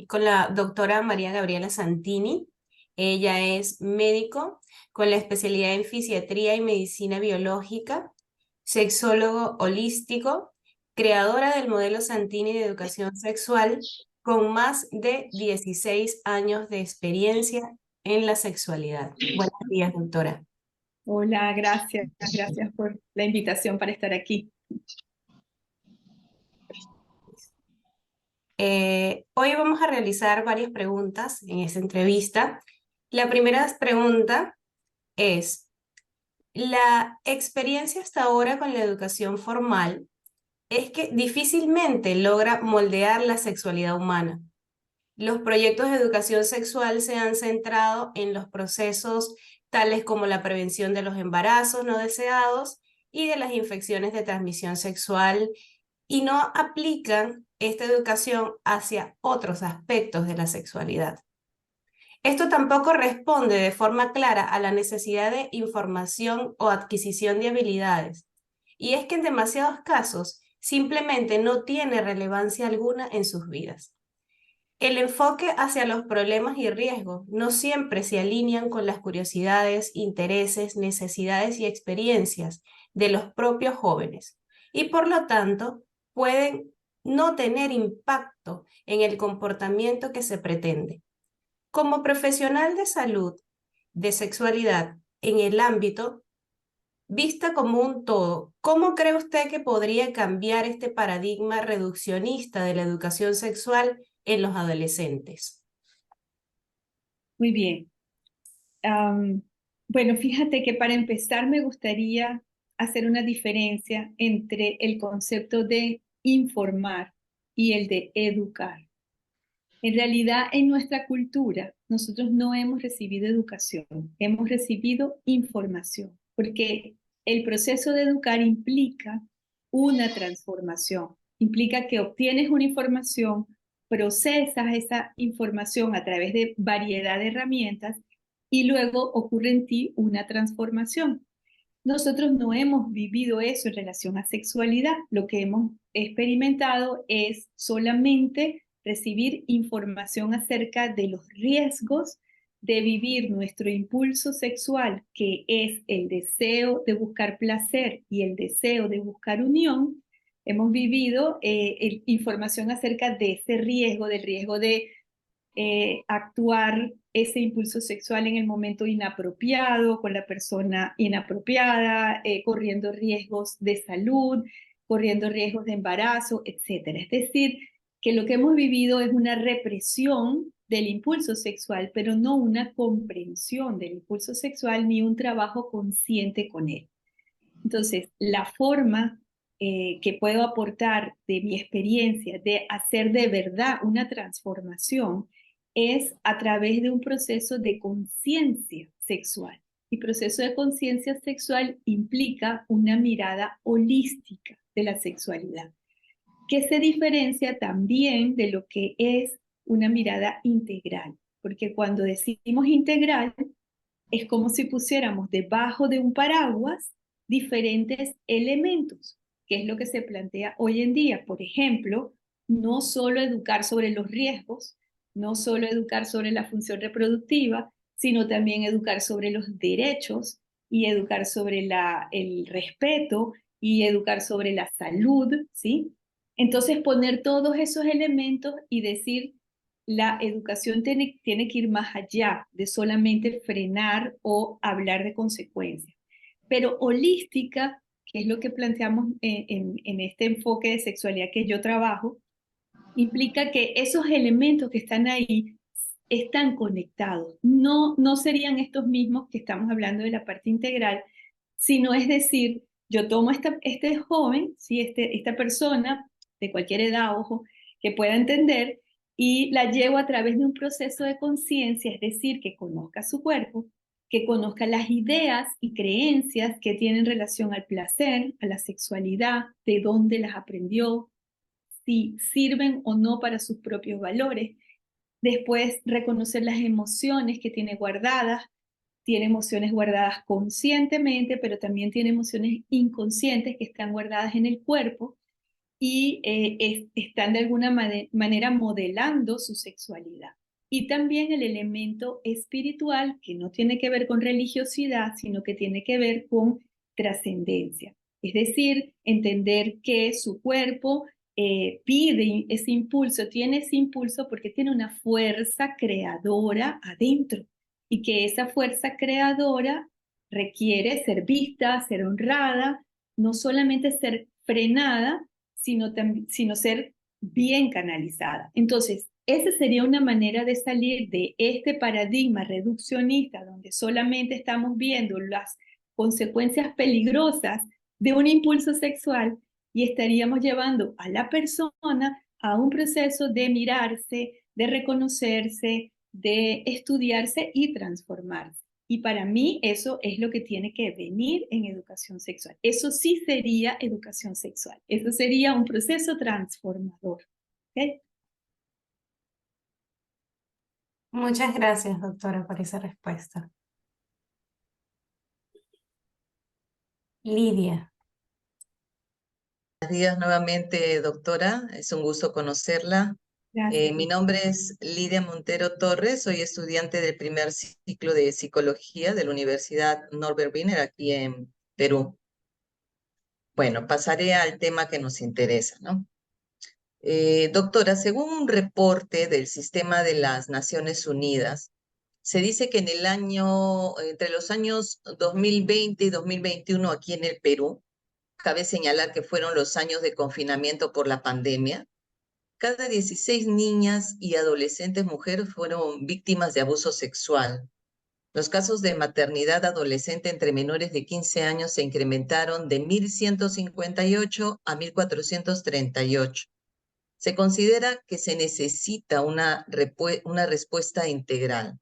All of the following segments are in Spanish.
con la doctora María Gabriela Santini. Ella es médico con la especialidad en fisiatría y medicina biológica, sexólogo holístico, creadora del modelo Santini de educación sexual, con más de 16 años de experiencia en la sexualidad. Buenos días, doctora. Hola, gracias por la invitación para estar aquí. Hoy vamos a realizar varias preguntas en esta entrevista. La primera pregunta es, la experiencia hasta ahora con la educación formal es que difícilmente logra moldear la sexualidad humana. Los proyectos de educación sexual se han centrado en los procesos tales como la prevención de los embarazos no deseados y de las infecciones de transmisión sexual y no aplican esta educación hacia otros aspectos de la sexualidad. Esto tampoco responde de forma clara a la necesidad de información o adquisición de habilidades. Y es que en demasiados casos simplemente no tiene relevancia alguna en sus vidas. El enfoque hacia los problemas y riesgos no siempre se alinean con las curiosidades, intereses, necesidades y experiencias de los propios jóvenes y por lo tanto pueden no tener impacto en el comportamiento que se pretende. Como profesional de salud, de sexualidad, en el ámbito vista como un todo, ¿cómo cree usted que podría cambiar este paradigma reduccionista de la educación sexual en los adolescentes? Muy bien. Am, bueno, fíjate que para empezar me gustaría hacer una diferencia entre el concepto de informar y el de educar. En realidad, en nuestra cultura, nosotros no hemos recibido educación, hemos recibido información, porque el proceso de educar implica una transformación, implica que obtienes una información, procesas esa información a través de variedad de herramientas y luego ocurre en ti una transformación. Nosotros no hemos vivido eso en relación a sexualidad. Lo que hemos experimentado es solamente recibir información acerca de los riesgos de vivir nuestro impulso sexual, que es el deseo de buscar placer y el deseo de buscar unión. Hemos vivido información acerca de ese riesgo, del riesgo de actuar ese impulso sexual en el momento inapropiado, con la persona inapropiada, corriendo riesgos de salud, corriendo riesgos de embarazo, etcétera. Es decir, que lo que hemos vivido es una represión del impulso sexual, pero no una comprensión del impulso sexual ni un trabajo consciente con él. Entonces, la forma que puedo aportar de mi experiencia de hacer de verdad una transformación es a través de un proceso de conciencia sexual. Y proceso de conciencia sexual implica una mirada holística de la sexualidad, que se diferencia también de lo que es una mirada integral, porque cuando decimos integral, es como si pusiéramos debajo de un paraguas diferentes elementos, que es lo que se plantea hoy en día. Por ejemplo, no solo educar sobre los riesgos, no solo educar sobre la función reproductiva, sino también educar sobre los derechos y educar sobre el respeto y educar sobre la salud, ¿sí? Entonces poner todos esos elementos y decir, la educación tiene que ir más allá de solamente frenar o hablar de consecuencias. Pero holística, que es lo que planteamos en este enfoque de sexualidad que yo trabajo, implica que esos elementos que están ahí están conectados. No serían estos mismos que estamos hablando de la parte integral, sino es decir, yo tomo este joven, ¿sí? Esta persona de cualquier edad, ojo, que pueda entender y la llevo a través de un proceso de conciencia, es decir, que conozca su cuerpo, que conozca las ideas y creencias que tienen relación al placer, a la sexualidad, de dónde las aprendió, si sirven o no para sus propios valores. Después, reconocer las emociones que tiene emociones guardadas conscientemente, pero también tiene emociones inconscientes que están guardadas en el cuerpo. y están de alguna manera modelando su sexualidad. Y también el elemento espiritual, que no tiene que ver con religiosidad, sino que tiene que ver con trascendencia. Es decir, entender que su cuerpo pide ese impulso, tiene ese impulso porque tiene una fuerza creadora adentro y que esa fuerza creadora requiere ser vista, ser honrada, no solamente ser frenada, sino ser bien canalizada. Entonces, esa sería una manera de salir de este paradigma reduccionista donde solamente estamos viendo las consecuencias peligrosas de un impulso sexual y estaríamos llevando a la persona a un proceso de mirarse, de reconocerse, de estudiarse y transformarse. Y para mí eso es lo que tiene que venir en educación sexual. Eso sí sería educación sexual. Eso sería un proceso transformador. ¿Okay? Muchas gracias, doctora, por esa respuesta. Lidia. Buenos días nuevamente, doctora. Es un gusto conocerla. Gracias. Mi nombre es Lidia Montero Torres. Soy estudiante del primer ciclo de psicología de la Universidad Norbert Wiener aquí en Perú. Bueno, pasaré al tema que nos interesa, ¿no? Doctora, según un reporte del Sistema de las Naciones Unidas, se dice que entre los años 2020 y 2021 aquí en el Perú, cabe señalar que fueron los años de confinamiento por la pandemia, cada 16 niñas y adolescentes mujeres fueron víctimas de abuso sexual. Los casos de maternidad adolescente entre menores de 15 años se incrementaron de 1.158 a 1.438. Se considera que se necesita una respuesta integral.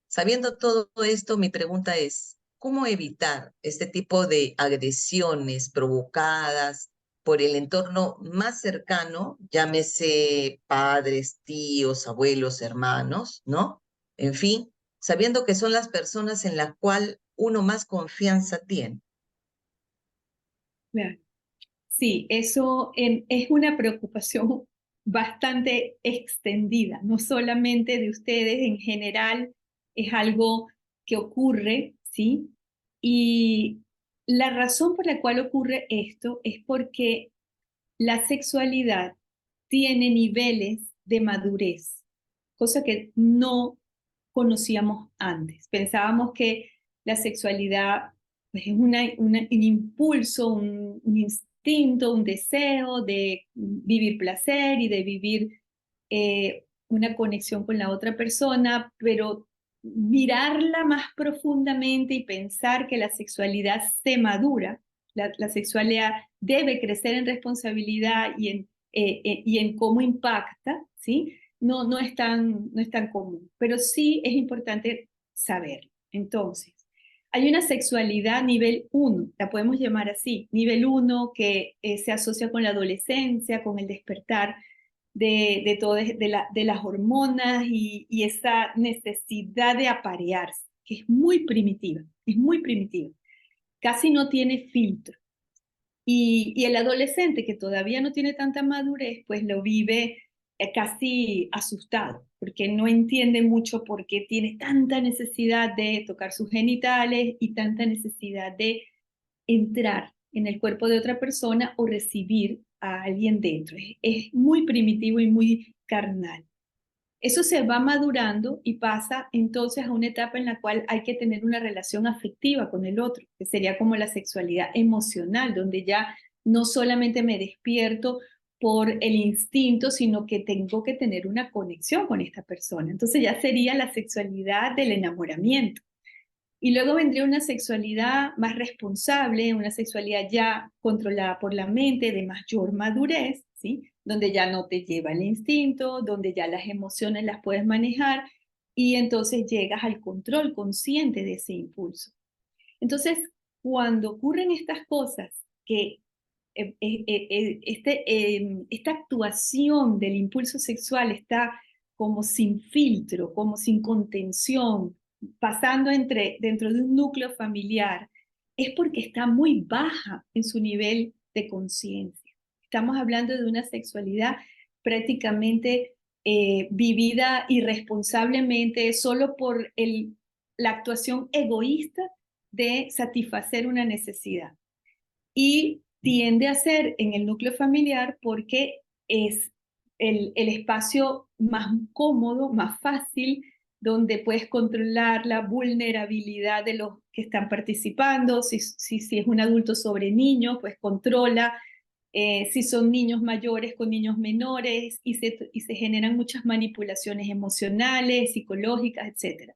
Sabiendo todo esto, mi pregunta es, ¿cómo evitar este tipo de agresiones provocadas por el entorno más cercano, llámese padres, tíos, abuelos, hermanos, ¿no? En fin, sabiendo que son las personas en las cuales uno más confianza tiene. Claro. Sí, eso es una preocupación bastante extendida, no solamente de ustedes, en general es algo que ocurre, ¿sí? Y la razón por la cual ocurre esto es porque la sexualidad tiene niveles de madurez, cosa que no conocíamos antes. Pensábamos que la sexualidad pues, es un impulso, un instinto, un deseo de vivir placer y de vivir una conexión con la otra persona, pero mirarla más profundamente y pensar que la sexualidad se madura, la sexualidad debe crecer en responsabilidad y en cómo impacta, ¿sí? No no es tan común, pero sí es importante saber. Entonces, hay una sexualidad nivel 1, la podemos llamar así, nivel 1 que se asocia con la adolescencia, con el despertar de las hormonas y esa necesidad de aparearse, que es muy primitiva, casi no tiene filtro. Y el adolescente que todavía no tiene tanta madurez, pues lo vive casi asustado, porque no entiende mucho por qué tiene tanta necesidad de tocar sus genitales y tanta necesidad de entrar en el cuerpo de otra persona o recibir a alguien dentro. Es muy primitivo y muy carnal. Eso se va madurando y pasa entonces a una etapa en la cual hay que tener una relación afectiva con el otro, que sería como la sexualidad emocional, donde ya no solamente me despierto por el instinto, sino que tengo que tener una conexión con esta persona. Entonces ya sería la sexualidad del enamoramiento. Y luego vendría una sexualidad más responsable, una sexualidad ya controlada por la mente, de mayor madurez, ¿sí? Donde ya no te lleva el instinto, donde ya las emociones las puedes manejar y entonces llegas al control consciente de ese impulso. Entonces, cuando ocurren estas cosas, que esta actuación del impulso sexual está como sin filtro, como sin contención, pasando dentro de un núcleo familiar, es porque está muy baja en su nivel de conciencia. estamos hablando de una sexualidad prácticamente vivida irresponsablemente solo por la actuación egoísta de satisfacer una necesidad. Y tiende a ser en el núcleo familiar porque es el espacio más cómodo, más fácil, donde puedes controlar la vulnerabilidad de los que están participando. Si es un adulto sobre niños, pues controla. Si son niños mayores con niños menores, y se generan muchas manipulaciones emocionales, psicológicas, etc.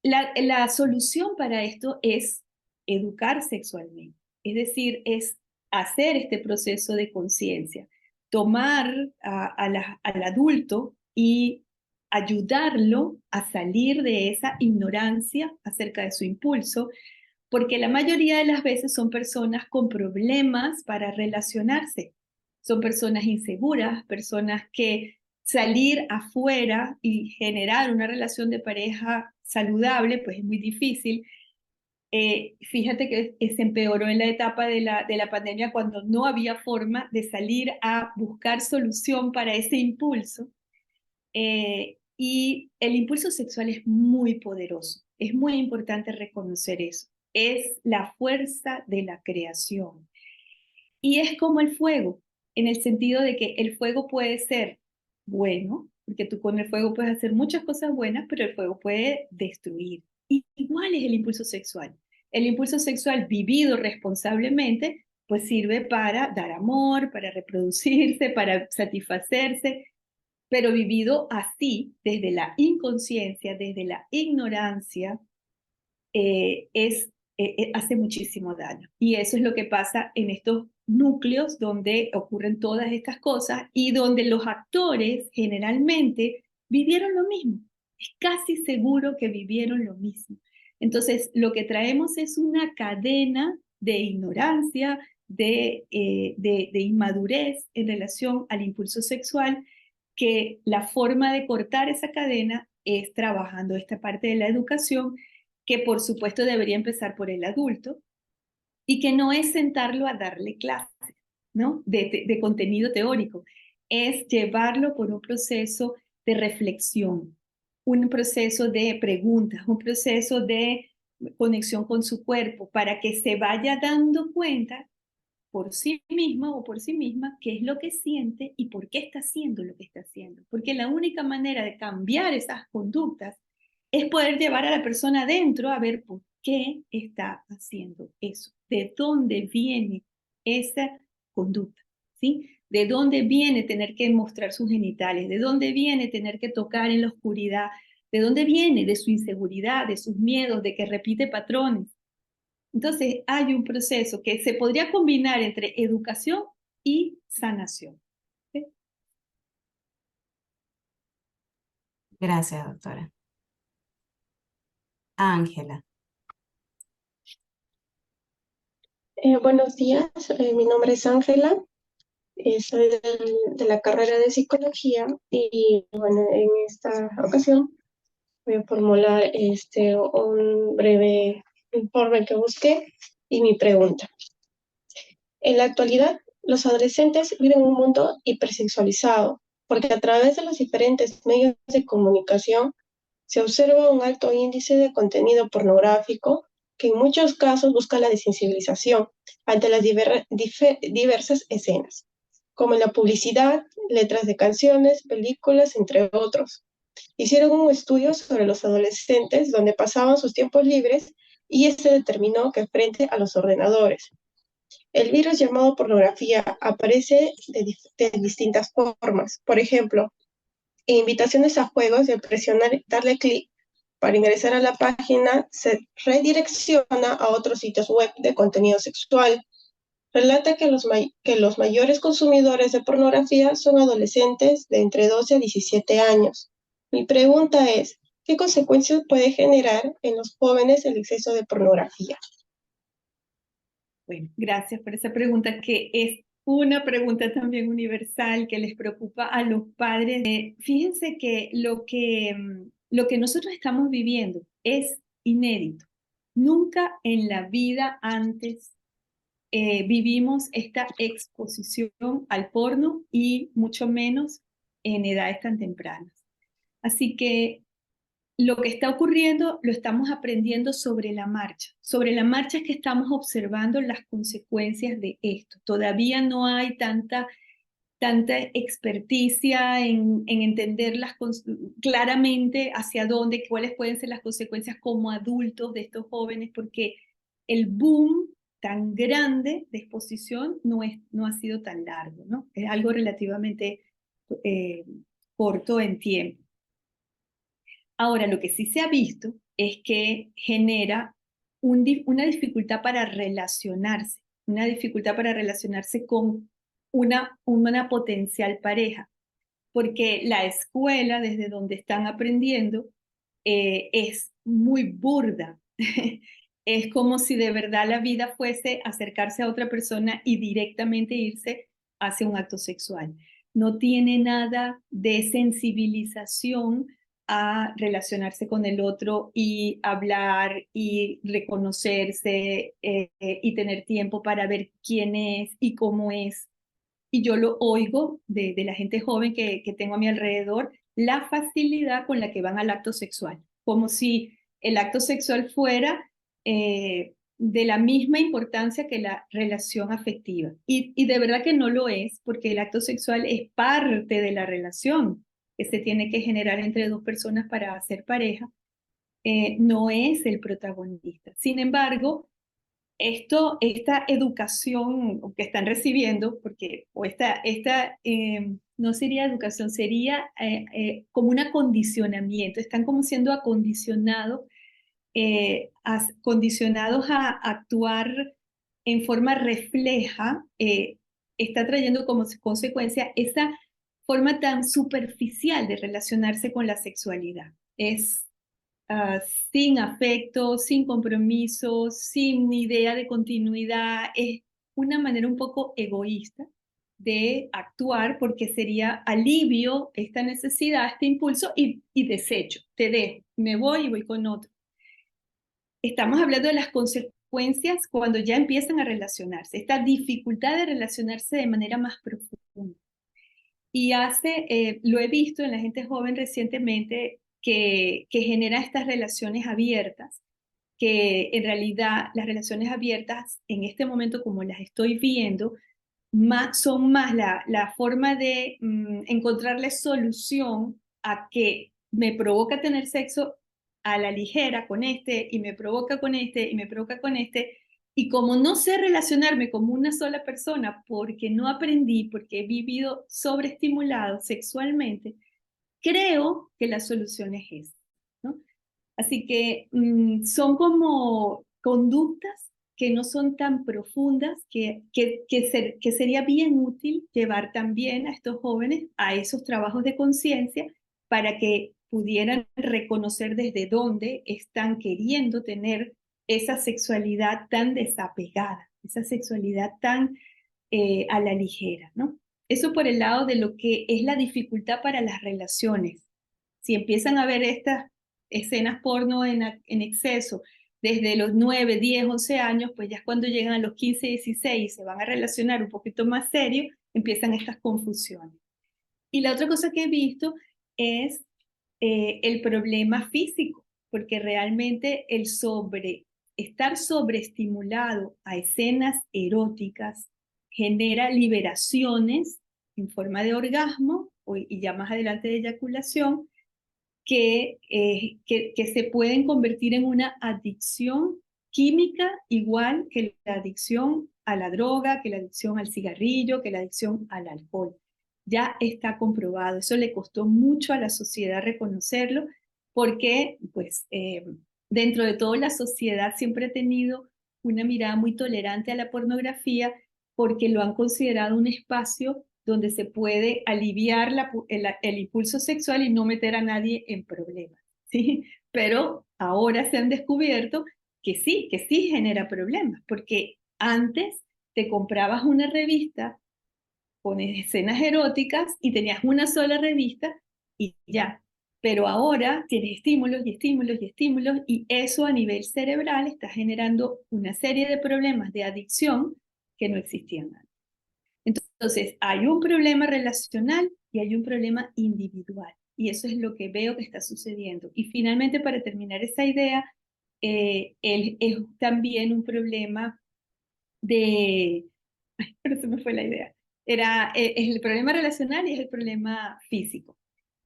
La solución para esto es educar sexualmente, es decir, es hacer este proceso de conciencia, tomar al adulto y ayudarlo a salir de esa ignorancia acerca de su impulso, porque la mayoría de las veces son personas con problemas para relacionarse, son personas inseguras, personas que salir afuera y generar una relación de pareja saludable, pues es muy difícil. Fíjate que se empeoró en la etapa de la pandemia cuando no había forma de salir a buscar solución para ese impulso. Y el impulso sexual es muy poderoso. Es muy importante reconocer eso. Es la fuerza de la creación. Y es como el fuego, en el sentido de que el fuego puede ser bueno, porque tú con el fuego puedes hacer muchas cosas buenas, pero el fuego puede destruir. Y igual es el impulso sexual. El impulso sexual vivido responsablemente, pues sirve para dar amor, para reproducirse, para satisfacerse, pero vivido así, desde la inconsciencia, desde la ignorancia, hace muchísimo daño. Y eso es lo que pasa en estos núcleos donde ocurren todas estas cosas y donde los actores generalmente vivieron lo mismo. Es casi seguro que vivieron lo mismo. Entonces, lo que traemos es una cadena de ignorancia, de inmadurez en relación al impulso sexual, que la forma de cortar esa cadena es trabajando esta parte de la educación, que por supuesto debería empezar por el adulto, y que no es sentarlo a darle clases, ¿no? De contenido teórico, es llevarlo por un proceso de reflexión, un proceso de preguntas, un proceso de conexión con su cuerpo, para que se vaya dando cuenta por sí mismo o por sí misma qué es lo que siente y por qué está haciendo lo que está haciendo. Porque la única manera de cambiar esas conductas es poder llevar a la persona adentro a ver por qué está haciendo eso, de dónde viene esa conducta, ¿sí? De dónde viene tener que mostrar sus genitales, de dónde viene tener que tocar en la oscuridad, de dónde viene, de su inseguridad, de sus miedos, de que repite patrones. Entonces, hay un proceso que se podría combinar entre educación y sanación. ¿Sí? Gracias, doctora. Ángela. Buenos días, mi nombre es Ángela, soy de la carrera de psicología y bueno, en esta ocasión voy a formular un breve informe que busqué y mi pregunta. En la actualidad, los adolescentes viven un mundo hipersexualizado porque a través de los diferentes medios de comunicación se observa un alto índice de contenido pornográfico que en muchos casos busca la desensibilización ante las diversas escenas, como en la publicidad, letras de canciones, películas, entre otros. Hicieron un estudio sobre los adolescentes donde pasaban sus tiempos libres y este determinó que frente a los ordenadores, el virus llamado pornografía aparece de distintas formas. Por ejemplo, invitaciones a juegos de presionar, darle clic para ingresar a la página, se redirecciona a otros sitios web de contenido sexual. Relata que los mayores consumidores de pornografía son adolescentes de entre 12 a 17 años. Mi pregunta es, ¿qué consecuencias puede generar en los jóvenes el exceso de pornografía? Bueno, gracias por esa pregunta, que es una pregunta también universal que les preocupa a los padres. Fíjense que lo que nosotros estamos viviendo es inédito. Nunca en la vida antes vivimos esta exposición al porno y mucho menos en edades tan tempranas. Así que lo que está ocurriendo lo estamos aprendiendo sobre la marcha. Sobre la marcha es que estamos observando las consecuencias de esto. Todavía no hay tanta experticia en entender claramente hacia dónde, cuáles pueden ser las consecuencias como adultos de estos jóvenes, porque el boom tan grande de exposición no ha sido tan largo, ¿no? Es algo relativamente eh, corto en tiempo. Ahora, lo que sí se ha visto es que genera una dificultad para relacionarse, una dificultad para relacionarse con una potencial pareja, porque la escuela, desde donde están aprendiendo, es muy burda. Es como si de verdad la vida fuese acercarse a otra persona y directamente irse hacia un acto sexual. No tiene nada de sensibilización a relacionarse con el otro y hablar y reconocerse y tener tiempo para ver quién es y cómo es. Y yo lo oigo de la gente joven que tengo a mi alrededor, la facilidad con la que van al acto sexual, como si el acto sexual fuera de la misma importancia que la relación afectiva. Y de verdad que no lo es, porque el acto sexual es parte de la relación que se tiene que generar entre dos personas para hacer pareja, no es el protagonista. Sin embargo, esta educación que están recibiendo, porque o no sería educación, sería como un acondicionamiento, están como siendo acondicionados, condicionados a actuar en forma refleja, está trayendo como consecuencia esa forma tan superficial de relacionarse con la sexualidad. Es sin afecto, sin compromiso, sin idea de continuidad. Es una manera un poco egoísta de actuar porque sería alivio esta necesidad, este impulso y desecho. Te dejo, me voy y voy con otro. Estamos hablando de las consecuencias cuando ya empiezan a relacionarse, esta dificultad de relacionarse de manera más profunda. Y lo he visto en la gente joven recientemente que genera estas relaciones abiertas, que en realidad las relaciones abiertas en este momento como las estoy viendo, son más la forma de encontrarle solución a que me provoca tener sexo a la ligera con este y me provoca con este y me provoca con este. Y como no sé relacionarme como una sola persona porque no aprendí, porque he vivido sobreestimulado sexualmente, creo que la solución es esa, ¿no? Así que son como conductas que no son tan profundas, que sería bien útil llevar también a estos jóvenes a esos trabajos de conciencia para que pudieran reconocer desde dónde están queriendo tener esa sexualidad tan desapegada, esa sexualidad tan a la ligera, ¿no? Eso por el lado de lo que es la dificultad para las relaciones. Si empiezan a ver estas escenas porno en exceso desde los 9, 10, 11 años, pues ya cuando llegan a los 15, 16 y se van a relacionar un poquito más serio, empiezan estas confusiones. Y la otra cosa que he visto es el problema físico, porque realmente estar sobreestimulado a escenas eróticas genera liberaciones en forma de orgasmo y ya más adelante de eyaculación, que se pueden convertir en una adicción química igual que la adicción a la droga, que la adicción al cigarrillo, que la adicción al alcohol. Ya está comprobado. Eso le costó mucho a la sociedad reconocerlo porque pues, dentro de todo la sociedad siempre ha tenido una mirada muy tolerante a la pornografía porque lo han considerado un espacio donde se puede aliviar el impulso sexual y no meter a nadie en problemas, ¿sí? Pero ahora se han descubierto que sí genera problemas, porque antes te comprabas una revista con escenas eróticas y tenías una sola revista y ya. Pero ahora tienes estímulos y estímulos y estímulos y eso a nivel cerebral está generando una serie de problemas de adicción que no existían antes. Entonces, hay un problema relacional y hay un problema individual. Y eso es lo que veo que está sucediendo. Y finalmente, para terminar esa idea, es también un problema de... Ay, pero se me fue la idea. Es el problema relacional y es el problema físico.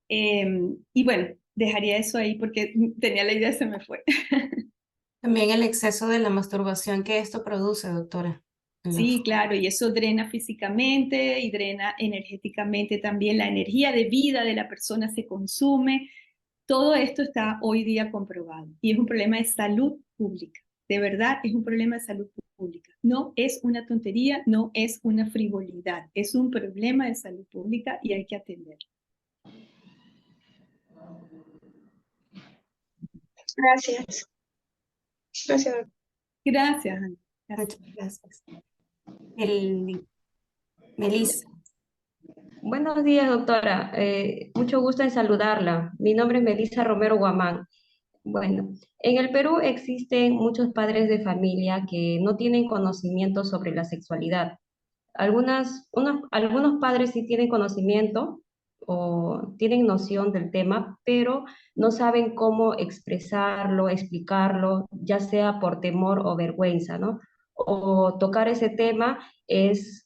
Y bueno, dejaría eso ahí porque tenía la idea y se me fue. También el exceso de la masturbación que esto produce, doctora. Sí, claro, y eso drena físicamente y drena energéticamente también. La energía de vida de la persona se consume. Todo esto está hoy día comprobado y es un problema de salud pública. De verdad, es un problema de salud pública. No es una tontería, no es una frivolidad. Es un problema de salud pública y hay que atenderlo. Gracias. Gracias, doctora. Gracias, Ana. Gracias. Muchas gracias. Melissa. Buenos días, doctora. Mucho gusto en saludarla. Mi nombre es Melissa Romero Guamán. Bueno, en el Perú existen muchos padres de familia que no tienen conocimiento sobre la sexualidad. Algunos padres sí tienen conocimiento o tienen noción del tema, pero no saben cómo expresarlo, explicarlo, ya sea por temor o vergüenza, ¿no? O tocar ese tema es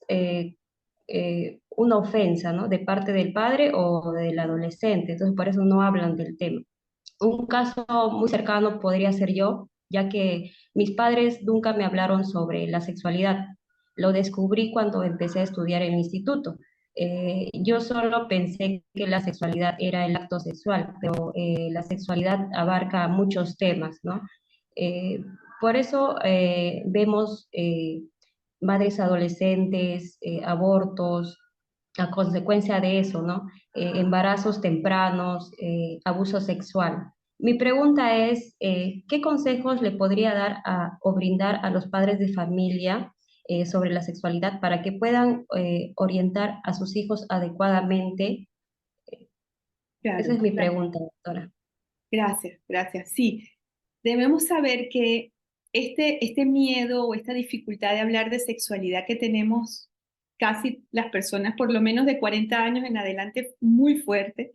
una ofensa, ¿no? De parte del padre o del adolescente, entonces por eso no hablan del tema. Un caso muy cercano podría ser yo, ya que mis padres nunca me hablaron sobre la sexualidad. Lo descubrí cuando empecé a estudiar en el instituto. Yo solo pensé que la sexualidad era el acto sexual, pero la sexualidad abarca muchos temas, ¿no? Eh, por eso vemos madres adolescentes, abortos, a consecuencia de eso, ¿no? Embarazos tempranos, abuso sexual. Mi pregunta es, ¿qué consejos le podría dar o brindar a los padres de familia sobre la sexualidad para que puedan orientar a sus hijos adecuadamente? Esa Claro, es mi pregunta, doctora. gracias, gracias. Sí, debemos saber que este miedo o esta dificultad de hablar de sexualidad que tenemos casi las personas, por lo menos de 40 años en adelante, muy fuerte,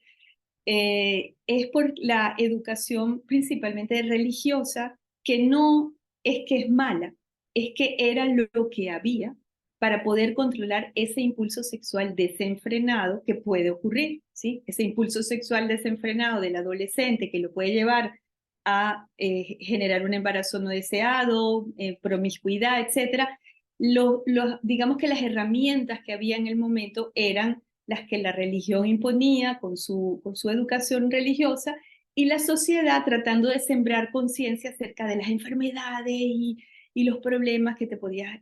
es por la educación principalmente religiosa, que no es que es mala, es que era lo que había para poder controlar ese impulso sexual desenfrenado que puede ocurrir, ¿sí? Ese impulso sexual desenfrenado del adolescente que lo puede llevar a generar un embarazo no deseado, promiscuidad, etcétera. Digamos que las herramientas que había en el momento eran las que la religión imponía con su educación religiosa y la sociedad tratando de sembrar conciencia acerca de las enfermedades y los problemas que te podías,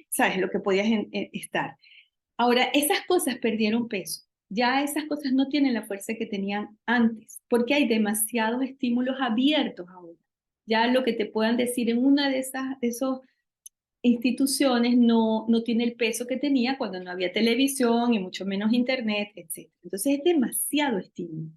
sabes, lo que podías estar. Ahora, esas cosas perdieron peso. Ya esas cosas no tienen la fuerza que tenían antes, porque hay demasiados estímulos abiertos ahora. Ya lo que te puedan decir en una de esos instituciones no tiene el peso que tenía cuando no había televisión y mucho menos internet, etc. Entonces es demasiado estímulo.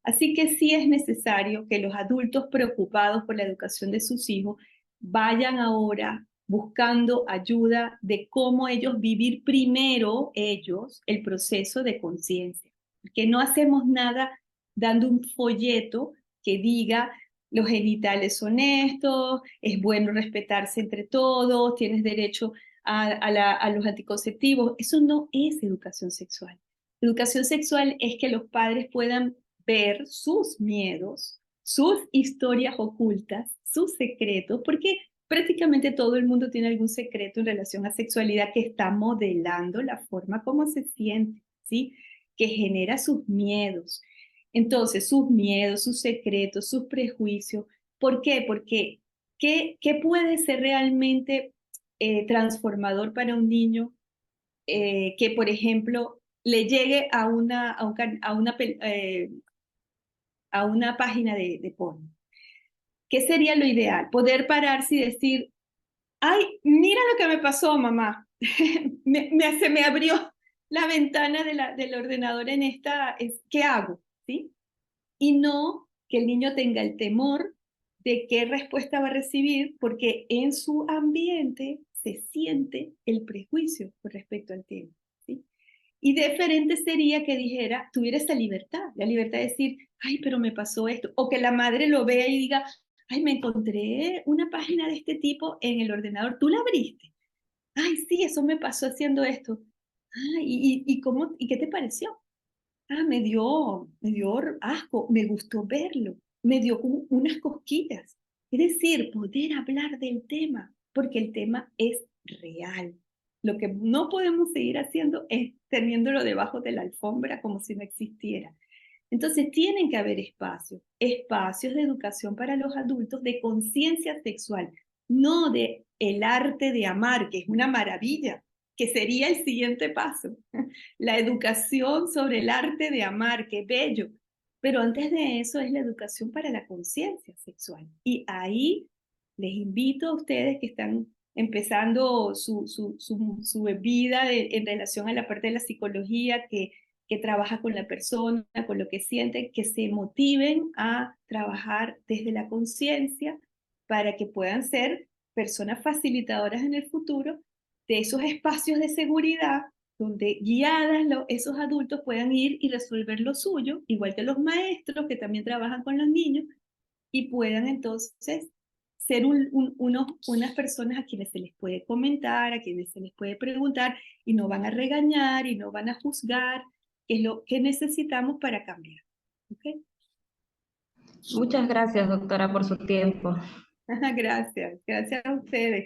Así que sí es necesario que los adultos preocupados por la educación de sus hijos vayan ahora buscando ayuda de cómo ellos vivir primero ellos el proceso de conciencia. Porque no hacemos nada dando un folleto que diga los genitales son estos, es bueno respetarse entre todos, tienes derecho a los anticonceptivos. Eso no es educación sexual. Educación sexual es que los padres puedan ver sus miedos, sus historias ocultas, sus secretos, porque prácticamente todo el mundo tiene algún secreto en relación a sexualidad que está modelando la forma como se siente, ¿sí? Que genera sus miedos. Entonces, sus miedos, sus secretos, sus prejuicios. ¿Por qué? Porque ¿qué puede ser realmente transformador para un niño que, por ejemplo, le llegue a una página de porno? ¿Qué sería lo ideal? Poder pararse y decir, ay, mira lo que me pasó, mamá. Se me abrió la ventana del ordenador en ¿qué hago? ¿Sí? Y no que el niño tenga el temor de qué respuesta va a recibir, porque en su ambiente se siente el prejuicio con respecto al tema, ¿sí? Y diferente sería que dijera, tuviera esa libertad, la libertad de decir, ay, pero me pasó esto, o que la madre lo vea y diga, ay, me encontré una página de este tipo en el ordenador, ¿tú la abriste? Ay, sí, eso me pasó haciendo esto. Ah, ¿y qué te pareció? Ah, me dio asco, me gustó verlo, me dio como unas cosquillas. Es decir, poder hablar del tema, porque el tema es real. Lo que no podemos seguir haciendo es teniéndolo debajo de la alfombra como si no existiera. Entonces tienen que haber espacios, espacios de educación para los adultos de conciencia sexual, no de el arte de amar, que es una maravilla, que sería el siguiente paso. La educación sobre el arte de amar, qué bello. Pero antes de eso es la educación para la conciencia sexual. Y ahí les invito a ustedes que están empezando su vida en relación a la parte de la psicología, que trabaja con la persona, con lo que sienten, que se motiven a trabajar desde la conciencia para que puedan ser personas facilitadoras en el futuro de esos espacios de seguridad donde guiadas esos adultos puedan ir y resolver lo suyo, igual que los maestros que también trabajan con los niños, y puedan entonces ser unas personas a quienes se les puede comentar, a quienes se les puede preguntar, y no van a regañar y no van a juzgar, que es lo que necesitamos para cambiar. ¿Okay? Muchas gracias, doctora, por su tiempo. Gracias a ustedes.